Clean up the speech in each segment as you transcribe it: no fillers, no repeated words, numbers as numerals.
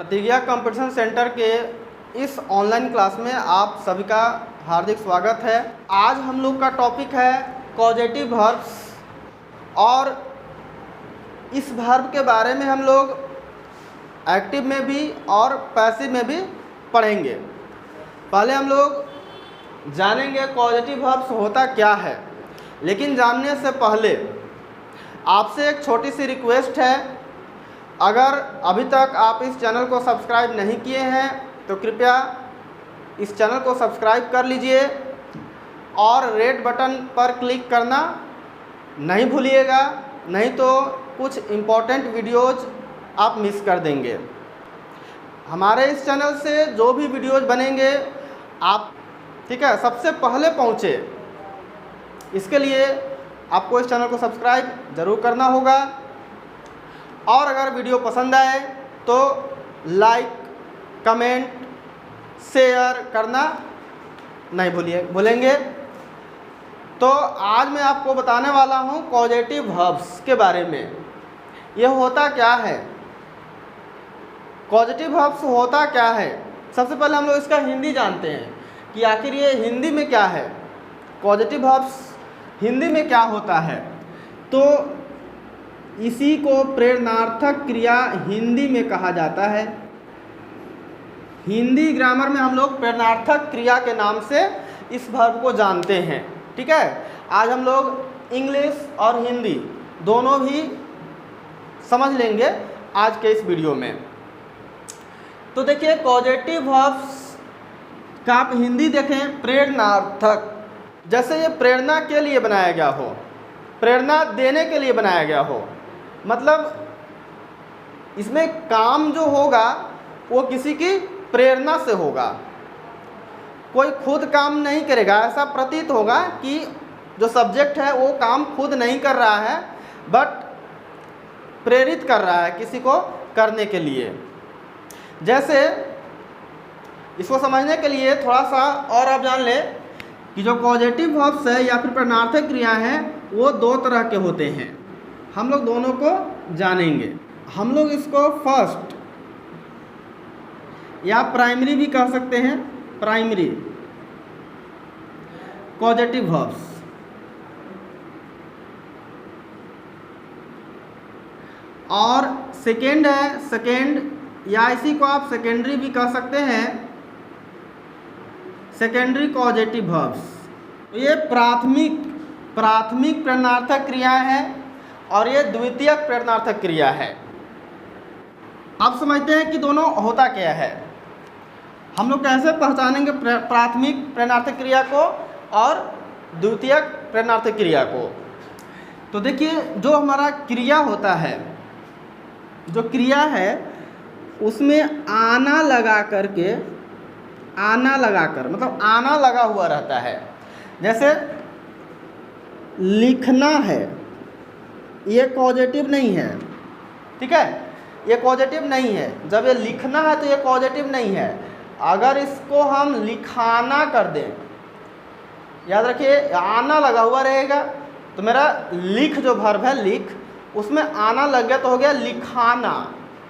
प्रतिज्ञा competition centre के इस ऑनलाइन क्लास में आप सभी का हार्दिक स्वागत है। आज हम लोग का टॉपिक है कॉजेटिव वर्ब्स और इस वर्ब के बारे में हम लोग एक्टिव में भी और पैसिव में भी पढ़ेंगे। पहले हम लोग जानेंगे कॉजेटिव वर्ब्स होता क्या है, लेकिन जानने से पहले आपसे एक छोटी सी रिक्वेस्ट है। अगर अभी तक आप इस चैनल को सब्सक्राइब नहीं किए हैं तो कृपया इस चैनल को सब्सक्राइब कर लीजिए और रेड बटन पर क्लिक करना नहीं भूलिएगा, नहीं तो कुछ इम्पोर्टेंट वीडियोज़ आप मिस कर देंगे। हमारे इस चैनल से जो भी वीडियोज़ बनेंगे आप सबसे पहले पहुँचे, इसके लिए आपको इस चैनल को सब्सक्राइब ज़रूर करना होगा। और अगर वीडियो पसंद आए तो लाइक, कमेंट, शेयर करना नहीं भूलेंगे। तो आज मैं आपको बताने वाला हूँ कॉजेटिव वर्ब्स के बारे में। यह होता क्या है, कॉजेटिव वर्ब्स होता क्या है। सबसे पहले हम लोग इसका हिंदी जानते हैं कि आखिर ये हिंदी में क्या है, कॉजेटिव वर्ब्स हिंदी में क्या होता है। तो इसी को प्रेरणार्थक क्रिया हिंदी में कहा जाता है। हिंदी ग्रामर में हम लोग प्रेरणार्थक क्रिया के नाम से इस वर्ब को जानते हैं। ठीक है, आज हम लोग इंग्लिश और हिंदी दोनों ही समझ लेंगे आज के इस वीडियो में। तो देखिए, कॉजेटिव वर्ब्स का आप हिंदी देखें प्रेरणार्थक, जैसे ये प्रेरणा के लिए बनाया गया हो, प्रेरणा देने के लिए बनाया गया हो, मतलब इसमें काम जो होगा वो किसी की प्रेरणा से होगा। कोई खुद काम नहीं करेगा, ऐसा प्रतीत होगा कि जो सब्जेक्ट है वो काम खुद नहीं कर रहा है, बट प्रेरित कर रहा है किसी को करने के लिए। जैसे इसको समझने के लिए थोड़ा सा और आप जान ले कि जो कॉजेटिव वर्ब्स है या फिर प्रेरणार्थक क्रिया है वो दो तरह के होते हैं। हम लोग दोनों को जानेंगे। हम लोग इसको फर्स्ट या प्राइमरी भी कह सकते हैं, प्राइमरी कॉजेटिव वर्ब्स। और सेकेंड है, सेकेंड या इसी को आप सेकेंडरी भी कह सकते हैं, सेकेंडरी कॉजेटिव वर्ब्स। तो ये प्राथमिक प्रेरणार्थक क्रिया है और ये द्वितीयक प्रेरणार्थक क्रिया है। आप समझते हैं कि दोनों होता क्या है। हम लोग कैसे पहचानेंगे प्राथमिक प्रेरणार्थक क्रिया को और द्वितीयक प्रेरणार्थक क्रिया को। तो देखिए, जो हमारा क्रिया होता है, जो क्रिया है उसमें आना लगा करके, आना लगाकर मतलब आना लगा हुआ रहता है। जैसे लिखना है, ये कॉजेटिव नहीं है। ठीक है, ये कॉजेटिव नहीं है। जब ये लिखना है तो ये कॉजेटिव नहीं है। अगर इसको हम लिखाना कर दें, याद रखिए आना लगा हुआ रहेगा, तो मेरा लिख जो वर्ब है लिख, उसमें आना लग गया तो हो गया लिखाना।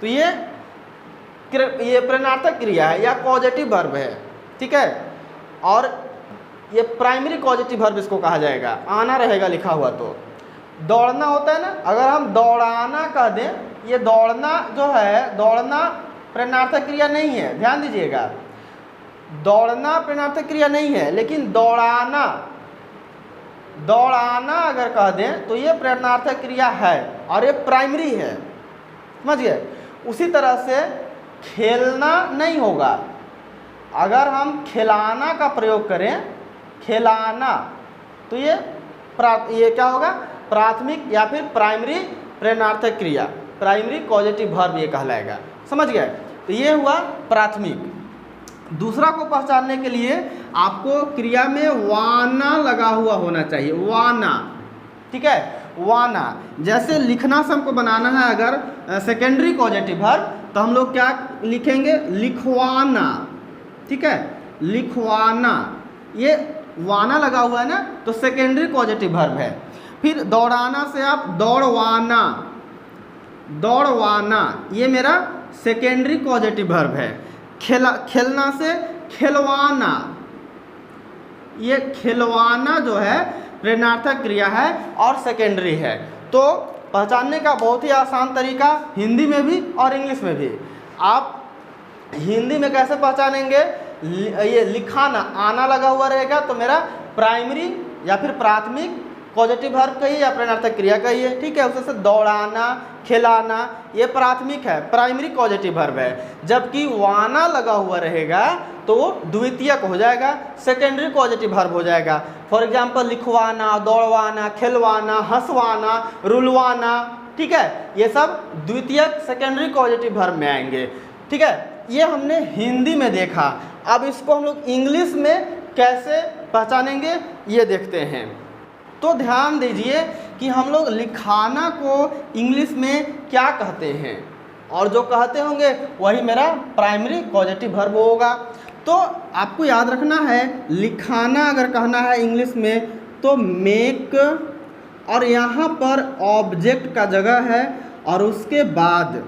तो ये प्रेरणार्थक क्रिया है या कॉजेटिव वर्ब है। ठीक है, और ये प्राइमरी कॉजेटिव वर्ब इसको कहा जाएगा, आना रहेगा लिखा हुआ। तो दौड़ना होता है ना, अगर हम दौड़ाना कह दें, ये दौड़ना जो है, दौड़ना प्रेरणार्थक क्रिया नहीं है, ध्यान दीजिएगा। दौड़ना प्रेरणार्थक क्रिया नहीं है, लेकिन दौड़ाना अगर कह दें तो ये प्रेरणार्थक क्रिया है और ये प्राइमरी है। समझ गए। उसी तरह से खेलना नहीं होगा। अगर हम खिलाना का प्रयोग करें, खिलाना, तो ये क्या होगा, प्राथमिक या फिर प्राइमरी प्रेरणार्थक क्रिया, प्राइमरी कॉजेटिव वर्ब ये कहलाएगा। समझ गए। तो ये हुआ प्राथमिक। दूसरा को पहचानने के लिए आपको क्रिया में वाना लगा हुआ होना चाहिए, वाना। ठीक है, वाना। जैसे लिखना से हमको बनाना है अगर सेकेंडरी कॉजेटिव वर्ब, तो हम लोग क्या लिखेंगे, लिखवाना। ठीक है, लिखवाना, ये वाना लगा हुआ है ना, तो सेकेंडरी कॉजेटिव वर्ब है। फिर दौड़ाना से आप दौड़वाना, दौड़वाना, ये मेरा सेकेंडरी कॉजेटिव वर्ब है। खेलना से खिलवाना, ये खिलवाना जो है प्रेरणार्थक क्रिया है और सेकेंडरी है। तो पहचानने का बहुत ही आसान तरीका हिंदी में भी और इंग्लिश में भी। आप हिंदी में कैसे पहचानेंगे, ये लिखाना आना लगा हुआ रहेगा तो मेरा प्राइमरी या फिर प्राथमिक पॉजिटिव वर्ब कहिए या प्रेरणार्थक क्रिया कहिए, ठीक है। उससे दौड़ाना, खिलाना ये प्राथमिक है, प्राइमरी पॉजिटिव वर्ब है। जबकि वाना लगा हुआ रहेगा तो द्वितीयक हो जाएगा, सेकेंडरी पॉजिटिव वर्ब हो जाएगा। फॉर एग्जांपल लिखवाना, दौड़वाना, खिलवाना, हंसवाना, रुलवाना, ठीक है, ये सब द्वितीयक सेकेंडरी पॉजिटिव वर्ब में आएंगे, ठीक है। ये हमने हिंदी में देखा। अब इसको हम लोग इंग्लिश में कैसे पहचानेंगे ये देखते हैं। तो ध्यान दीजिए कि हम लोग लिखाना को इंग्लिश में क्या कहते हैं, और जो कहते होंगे वही मेरा प्राइमरी पॉजिटिव वर्ब होगा। तो आपको याद रखना है, लिखाना अगर कहना है इंग्लिश में तो मेक, और यहाँ पर ऑब्जेक्ट का जगह है और उसके बाद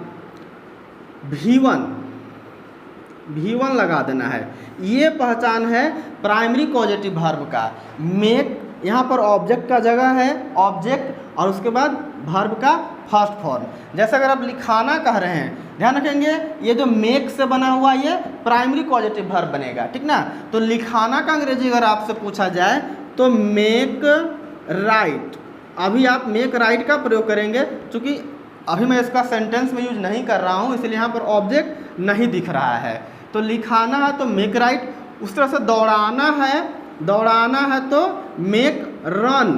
V1 लगा देना है। ये पहचान है प्राइमरी पॉजिटिव वर्ब का। मेक यहाँ पर ऑब्जेक्ट का जगह है, ऑब्जेक्ट और उसके बाद वर्ब का फर्स्ट फॉर्म। जैसे अगर आप लिखाना कह रहे हैं, ध्यान रखेंगे ये जो मेक से बना हुआ ये प्राइमरी पॉजिटिव वर्ब बनेगा, ठीक ना। तो लिखाना का अंग्रेजी अगर आपसे पूछा जाए तो मेक राइट। अभी आप मेक राइट का प्रयोग करेंगे, क्योंकि अभी मैं इसका सेंटेंस में यूज नहीं कर रहा हूँ, इसलिए यहाँ पर ऑब्जेक्ट नहीं दिख रहा है। तो लिखाना है तो मेक राइट, उस तरह से दौड़ाना है तो मेक रन,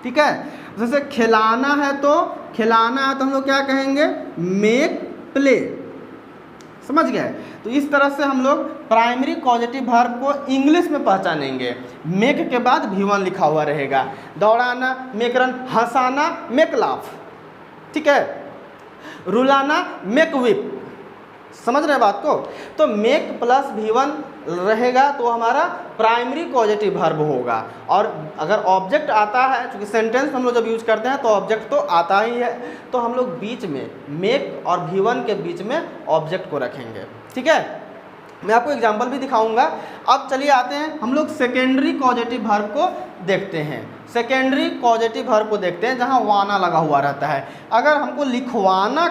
ठीक है। जैसे खिलाना है तो हम लोग क्या कहेंगे, मेक प्ले, समझ गए। तो इस तरह से हम लोग प्राइमरी पॉजिटिव वर्ब को इंग्लिश में पहचानेंगे। मेक के बाद V1 लिखा हुआ रहेगा, दौड़ाना मेक रन, हंसाना मेक लाफ, ठीक है, रुलाना मेक विप, समझ रहे बात को। तो मेक प्लस V1 रहेगा तो हमारा प्राइमरी पॉजिटिव वर्ब होगा। और अगर ऑब्जेक्ट आता है, क्योंकि सेंटेंस हम लोग जब यूज करते हैं तो ऑब्जेक्ट तो आता ही है, तो हम लोग बीच में मेक और V1 के बीच में ऑब्जेक्ट को रखेंगे, ठीक है। मैं आपको एग्जांपल भी दिखाऊंगा। अब चलिए आते हैं हम लोग सेकेंडरी पॉजिटिव वर्ब को देखते हैं। सेकेंडरी पॉजिटिव वर्ब को देखते हैं जहाँ वाना लगा हुआ रहता है। अगर हमको लिखवाना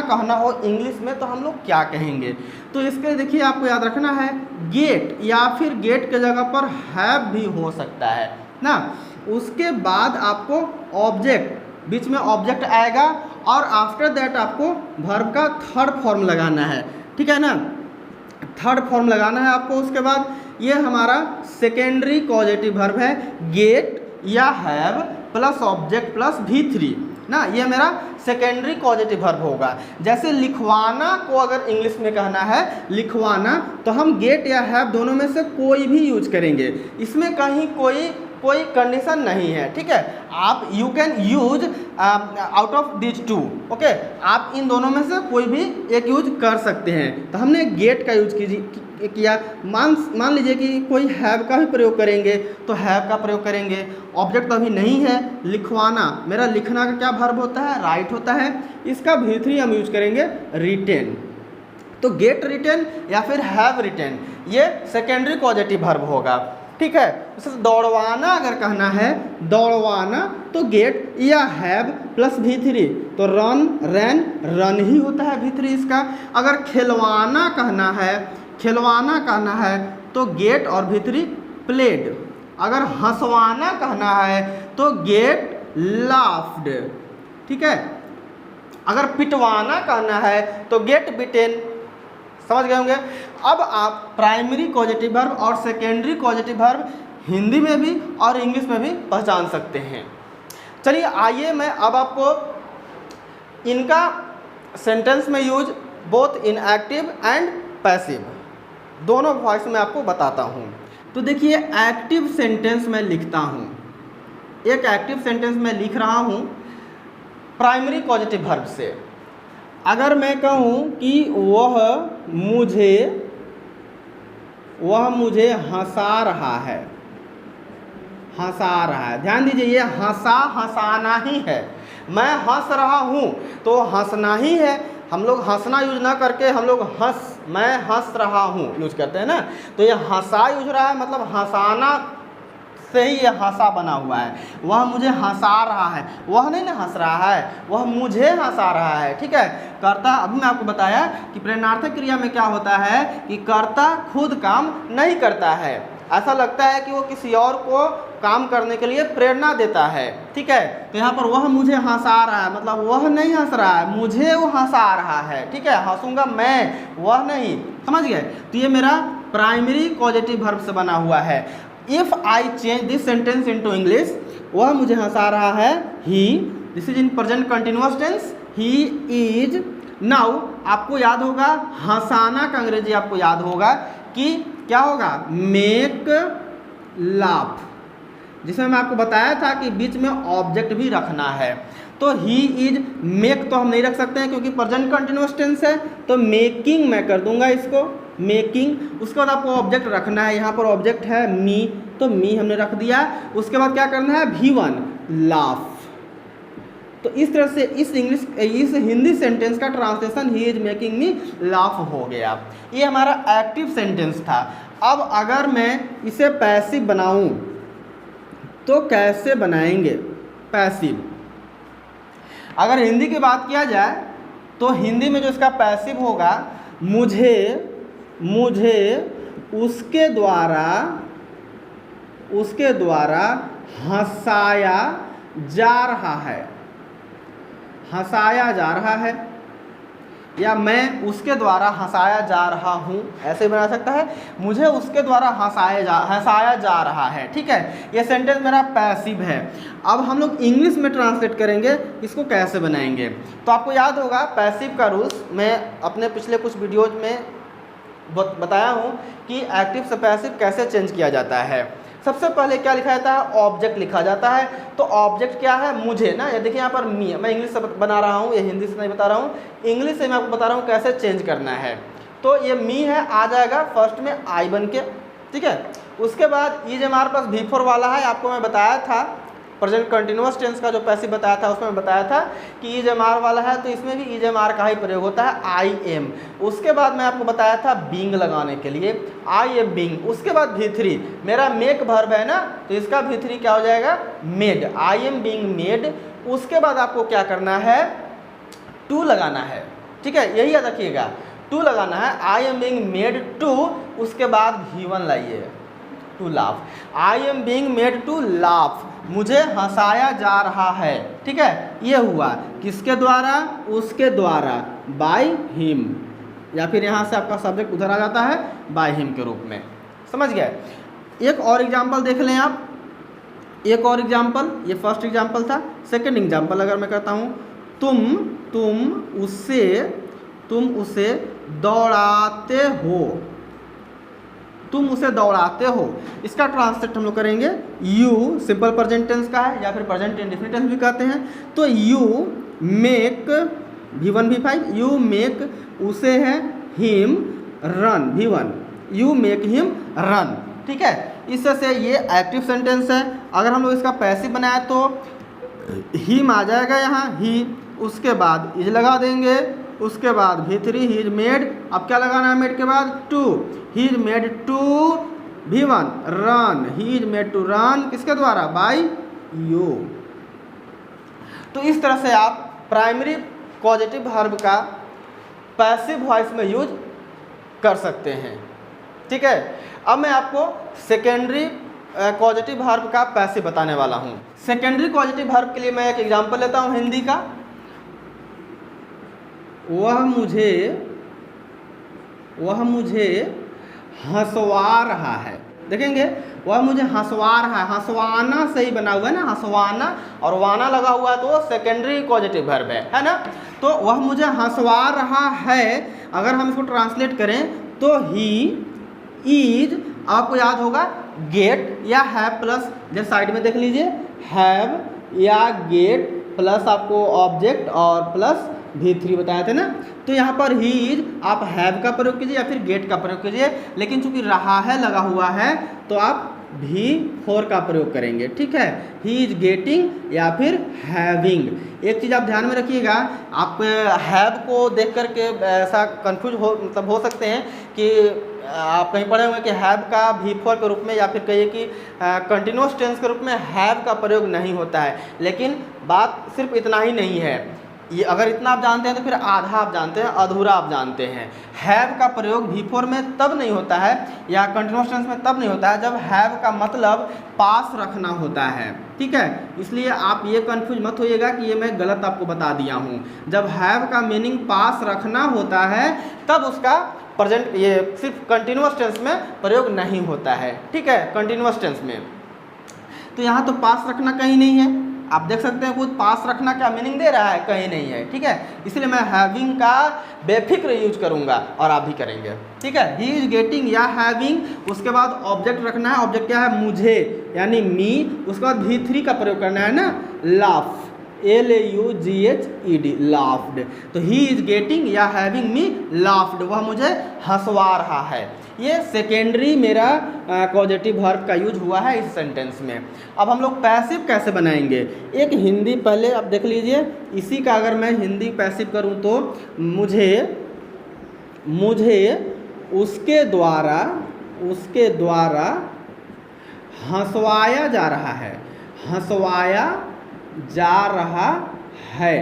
कहना हो इंग्लिश में तो हम लोग क्या कहेंगे। तो इसके देखिए आपको याद रखना है, गेट या फिर गेट के जगह पर हैव भी हो सकता है ना। उसके बाद आपको ऑब्जेक्ट, बीच में ऑब्जेक्ट आएगा और आफ्टर दैट आपको वर्ब का थर्ड फॉर्म लगाना है, ठीक है ना। थर्ड फॉर्म लगाना है आपको। उसके बाद ये हमारा सेकेंडरी पॉजिटिव वर्ब है, गेट या have plus object plus V3 ना, ये मेरा सेकेंडरी पॉजिटिव वर्ब होगा। जैसे लिखवाना को अगर इंग्लिश में कहना है लिखवाना, तो हम गेट या हैव दोनों में से कोई भी यूज करेंगे, इसमें कहीं कोई कंडीशन नहीं है, ठीक है। आप you can use out of this two, okay. आप इन दोनों में से कोई भी एक यूज कर सकते हैं। तो हमने गेट का यूज किया। मान लीजिए कि कोई हैव का भी प्रयोग करेंगे तो हैव का प्रयोग करेंगे। ऑब्जेक्ट तो अभी नहीं है, लिखवाना मेरा लिखना का क्या वर्ब होता है, राइट होता है। इसका V3 हम यूज करेंगे रिटेन। तो गेट रिटेन या फिर हैव रिटेन ये सेकेंडरी पॉजिटिव वर्ब होगा, ठीक है। जैसे दौड़वाना अगर कहना है, दौड़वाना तो गेट या हैव प्लस V3, तो रन ही होता है V3 इसका। अगर खिलवाना कहना है तो गेट और V3 प्लेड। अगर हंसवाना कहना है तो गेट लाफ्ड, ठीक है। अगर पिटवाना कहना है तो गेट बिटेन, समझ गए होंगे। अब आप प्राइमरी पॉजिटिव वर्ब और सेकेंडरी पॉजिटिव वर्ब हिंदी में भी और इंग्लिश में भी पहचान सकते हैं। चलिए आइए मैं अब आपको इनका सेंटेंस में use both in active and passive दोनों वॉइस में आपको बताता हूँ। तो देखिए एक्टिव सेंटेंस में लिखता हूँ, एक एक्टिव सेंटेंस में लिख रहा हूँ प्राइमरी पॉजिटिव वर्ब से। अगर मैं कहूँ कि वह मुझे हंसा रहा है, ध्यान दीजिए ये हंसाना ही है। मैं हंस रहा हूँ, तो हंसना ही है, हम लोग हंसना यूज ना करके हम लोग मैं हंस रहा हूँ यूज करते हैं ना। तो ये हंसा यूज रहा है, मतलब हंसाना से ही ये हंसा बना हुआ है। वह मुझे हंसा रहा है, वह नहीं ना हंस रहा है, वह मुझे हंसा रहा है। ठीक है, कर्ता, अभी मैं आपको बताया कि प्रेरणार्थक क्रिया में क्या होता है कि कर्ता खुद काम नहीं करता है, ऐसा लगता है कि वो किसी और को काम करने के लिए प्रेरणा देता है। ठीक है, तो यहाँ पर वह मुझे हंसा रहा है, मतलब वह नहीं हंस रहा है, मुझे वो हंसा रहा है। ठीक है, हंसूंगा मैं, वह नहीं। समझ गए? तो ये मेरा प्राइमरी पॉजिटिव वर्ब से बना हुआ है। If I change this sentence into English, वह मुझे हंसा रहा है, he, this is in present continuous tense, he is. Now आपको याद होगा हंसाना का अंग्रेजी आपको याद होगा कि क्या होगा, मेक लाफ, जिसमें मैं आपको बताया था कि बीच में ऑब्जेक्ट भी रखना है। तो ही इज, मेक तो हम नहीं रख सकते हैं क्योंकि प्रेजेंट कंटिन्यूअस टेंस है, तो मेकिंग मैं कर दूंगा इसको, मेकिंग। उसके बाद आपको ऑब्जेक्ट रखना है, यहाँ पर ऑब्जेक्ट है मी, तो मी हमने रख दिया। उसके बाद क्या करना है, V1 लाफ। तो इस तरह से इस हिंदी सेंटेंस का translation he is making me laugh हो गया। ये हमारा एक्टिव सेंटेंस था। अब अगर मैं इसे पैसिव बनाऊं तो कैसे बनाएंगे पैसिव? अगर हिंदी की बात किया जाए तो हिंदी में जो इसका पैसिव होगा, मुझे उसके द्वारा हंसाया जा रहा है, हंसाया जा रहा है, या मैं उसके द्वारा हंसाया जा रहा हूँ, ऐसे बना सकता है, मुझे उसके द्वारा हंसाया जा रहा है। ठीक है, ये सेंटेंस मेरा पैसिव है। अब हम लोग इंग्लिश में ट्रांसलेट करेंगे, इसको कैसे बनाएंगे? तो आपको याद होगा पैसिव का रूल्स, मैं अपने पिछले कुछ वीडियोज में बताया हूँ कि एक्टिव से पैसिव कैसे चेंज किया जाता है। सबसे पहले क्या लिखा जाता है, ऑब्जेक्ट लिखा जाता है। तो ऑब्जेक्ट क्या है, मुझे ना, ये देखिए यहाँ पर मी, मैं इंग्लिश से बना रहा हूँ, ये हिंदी से नहीं बता रहा हूँ, इंग्लिश से मैं आपको बता रहा हूँ कैसे चेंज करना है। तो ये मी है, आ जाएगा फर्स्ट में आई बन के। ठीक है, उसके बाद ये जो हमारे पास V4 वाला है, आपको मैं बताया था प्रेजेंट कंटिन्यूअस टेंस का जो पैसिव बताया था उसमें बताया था कि इज एम आर वाला है, तो इसमें भी इज एम आर का ही प्रयोग होता है, आई एम। उसके बाद मैं आपको बताया था बींग लगाने के लिए, आई एम बींग। उसके बाद V3 मेरा मेक वर्ब है ना, तो इसका V3 क्या हो जाएगा, made, I am being made. उसके बाद आपको क्या करना है, टू लगाना है। ठीक है, यही याद रखिएगा, टू लगाना है, I am being made to. उसके बाद V1 लाइए, to laugh, I am being made to laugh, मुझे हंसाया जा रहा है। ठीक है, ये हुआ किसके द्वारा, उसके द्वारा, बाय हिम, या फिर यहाँ से आपका सब्जेक्ट उधर आ जाता है बाय हिम के रूप में। समझ गए? एक और एग्जाम्पल देख लें आप, एक और एग्जाम्पल, ये फर्स्ट एग्जाम्पल था। सेकंड एग्जाम्पल अगर मैं कहता हूँ, तुम उसे दौड़ाते हो, तुम उसे दौड़ाते हो, इसका ट्रांसलेट हम लोग करेंगे, यू सिंपल प्रेजेंट टेंस का है या फिर प्रेजेंट इंडेफिनिट टेंस भी कहते हैं। तो you make, V1 V5, you make उसे है him run, V1, you make him run. ठीक है, इससे ये एक्टिव सेंटेंस है। अगर हम लोग इसका पैसिव बनाए तो हिम आ जाएगा यहाँ, ही, उसके बाद इज लगा देंगे, उसके बाद V3 ही इज मेड। अब क्या लगाना है मेड के बाद, to, he is made to V1 run, he is made to run, किसके द्वारा, बाय यू। तो इस तरह से आप प्राइमरी पॉजिटिव वर्ब का पैसिव वॉइस में यूज कर सकते हैं। ठीक है, अब मैं आपको सेकेंडरी पॉजिटिव वर्ब का पैसिव बताने वाला हूँ। सेकेंडरी पॉजिटिव वर्ब के लिए मैं एक एग्जांपल लेता हूँ हिंदी का, वह मुझे हंसवा रहा है। देखेंगे, वह मुझे हंसवा रहा है, हंसवाना से ही बना हुआ है ना, हंसवाना, और वाना लगा हुआ है तो वो सेकेंडरी पॉजिटिव वर्ब है ना। तो वह मुझे हंसवा रहा है, अगर हम इसको ट्रांसलेट करें तो ही इज, आपको याद होगा गेट या हैव प्लस, जब साइड में देख लीजिए, हैव या गेट प्लस आपको ऑब्जेक्ट और प्लस V3 बताए थे ना। तो यहाँ पर ही इज आप हैव का प्रयोग कीजिए या फिर गेट का प्रयोग कीजिए, लेकिन चूंकि रहा है लगा हुआ है तो आप V4 का प्रयोग करेंगे। ठीक है, ही इज गेटिंग या फिर हैविंग। एक चीज़ आप ध्यान में रखिएगा, आप हैव को देख करके ऐसा कंफ्यूज हो सकते हैं कि आप कहीं पढ़े होंगे कि हैव का V4 के रूप में या फिर कहिए कि कंटिन्यूअस टेंस के रूप में हैव का प्रयोग नहीं होता है। लेकिन बात सिर्फ इतना ही नहीं है, ये अगर इतना आप जानते हैं तो फिर आधा आप जानते हैं, अधूरा आप जानते हैं। हैव का प्रयोग V4 में तब नहीं होता है या कंटिन्यूअस टेंस में तब नहीं होता है जब हैव का मतलब पास रखना होता है। ठीक है, इसलिए आप ये कंफ्यूज मत होइएगा कि ये मैं गलत आपको बता दिया हूँ। जब हैव का मीनिंग पास रखना होता है तब उसका प्रेजेंट ये सिर्फ कंटिन्यूअस टेंस में प्रयोग नहीं होता है। ठीक है, कंटिन्यूअस टेंस में तो यहाँ तो पास रखना कहीं नहीं है। आप देख सकते हैं खुद पास रखना क्या मीनिंग दे रहा है, कहीं नहीं है। ठीक है, इसलिए मैं हैविंग का बेफिक्र यूज करूंगा और आप भी करेंगे। ठीक है, ही इज गेटिंग या हैविंग, उसके बाद ऑब्जेक्ट रखना है। ऑब्जेक्ट क्या है, मुझे यानी मी। उसके बाद V3 का प्रयोग करना है ना, लाफ, LAUGHED, लाफ्ड। तो ही इज गेटिंग या हैविंग मी लाफ्ड, वह मुझे हंसवा रहा है। ये सेकेंडरी मेरा कॉजेटिव वर्ब का यूज हुआ है इस सेंटेंस में। अब हम लोग पैसिव कैसे बनाएंगे, एक हिंदी पहले आप देख लीजिए। इसी का अगर मैं हिंदी पैसिव करूं तो मुझे उसके द्वारा हंसवाया जा रहा है, हंसवाया जा रहा है।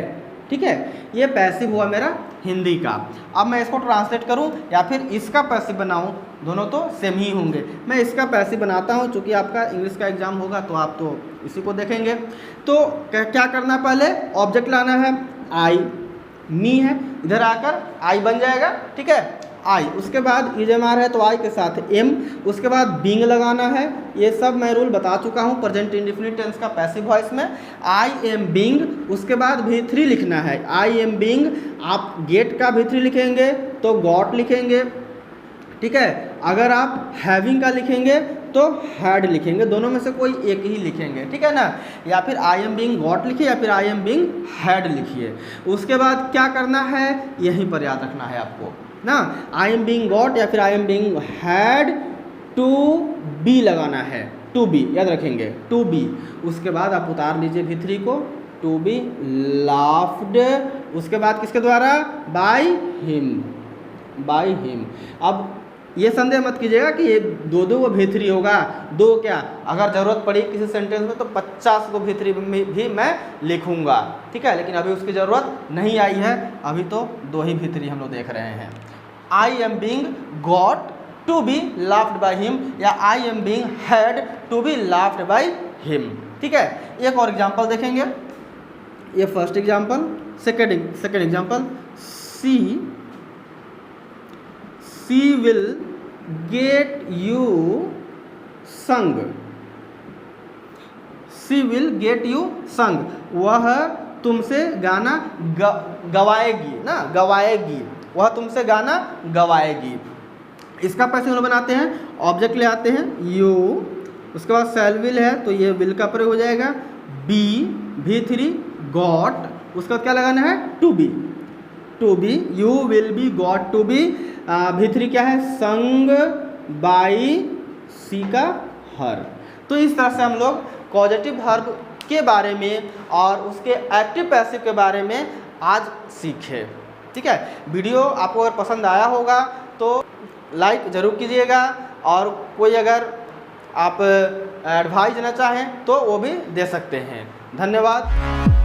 ठीक है, ये पैसिव हुआ मेरा हिंदी का। अब मैं इसको ट्रांसलेट करूं या फिर इसका पैसिव बनाऊं, दोनों तो सेम ही होंगे। मैं इसका पैसिव बनाता हूं, चूंकि आपका इंग्लिश का एग्जाम होगा तो आप तो इसी को देखेंगे। तो क्या करना, पहले ऑब्जेक्ट लाना है, आई, मी है, इधर आकर आई बन जाएगा। ठीक है, आई, उसके बाद EMR है तो आई के साथ एम, उसके बाद बींग लगाना है। ये सब मैं रूल बता चुका हूँ प्रेजेंट इंडेफिनिट टेंस का पैसिव वॉइस में। आई एम बींग, उसके बाद V3 लिखना है, आई एम बींग। आप गेट का V3 लिखेंगे तो गॉट लिखेंगे। ठीक है, अगर आप हैविंग का लिखेंगे तो हैड लिखेंगे, दोनों में से कोई एक ही लिखेंगे। ठीक है ना, या फिर आई एम बीइंग गॉट लिखिए या फिर आई एम बीइंग हैड लिखिए। उसके बाद क्या करना है, यहीं पर याद रखना है आपको ना, आई एम बीइंग गॉट या फिर I am being had to be लगाना है, टू बी याद रखेंगे, टू बी। उसके बाद आप उतार लीजिए V3 को, टू बी लाफ्ड। उसके बाद किसके द्वारा, बाय हिम, बाय हिम। अब ये संदेह मत कीजिएगा कि ये दो वो V3 होगा, दो क्या, अगर ज़रूरत पड़ी किसी सेंटेंस में तो 50 को V3 भी मैं लिखूंगा। ठीक है, लेकिन अभी उसकी ज़रूरत नहीं आई है, अभी तो दो ही V3 हम लोग देख रहे हैं। I am being got to be laughed by him या I am being had to be laughed by him. ठीक है, एक और एग्जाम्पल देखेंगे, ये first example. Second example, she will get you sung, she will get you sung, वह तुमसे गाना गवाएगी ना, गवाएगी, वह तुमसे गाना गवाएगी। इसका पैसे हम लोग बनाते हैं, ऑब्जेक्ट ले आते हैं यू, उसके बाद शैल विल है तो ये विल का प्रयोग हो जाएगा, बी V3 गॉट, उसका क्या लगाना है, to be, to be, you will be got to be. V3 क्या है, संग बाई सी का हर। तो इस तरह से हम लोग कॉजेटिव वर्ब के बारे में और उसके एक्टिव पैसिव के बारे में आज सीखे। ठीक है, वीडियो आपको अगर पसंद आया होगा तो लाइक ज़रूर कीजिएगा, और कोई अगर आप एडवाइस देना चाहें तो वो भी दे सकते हैं। धन्यवाद।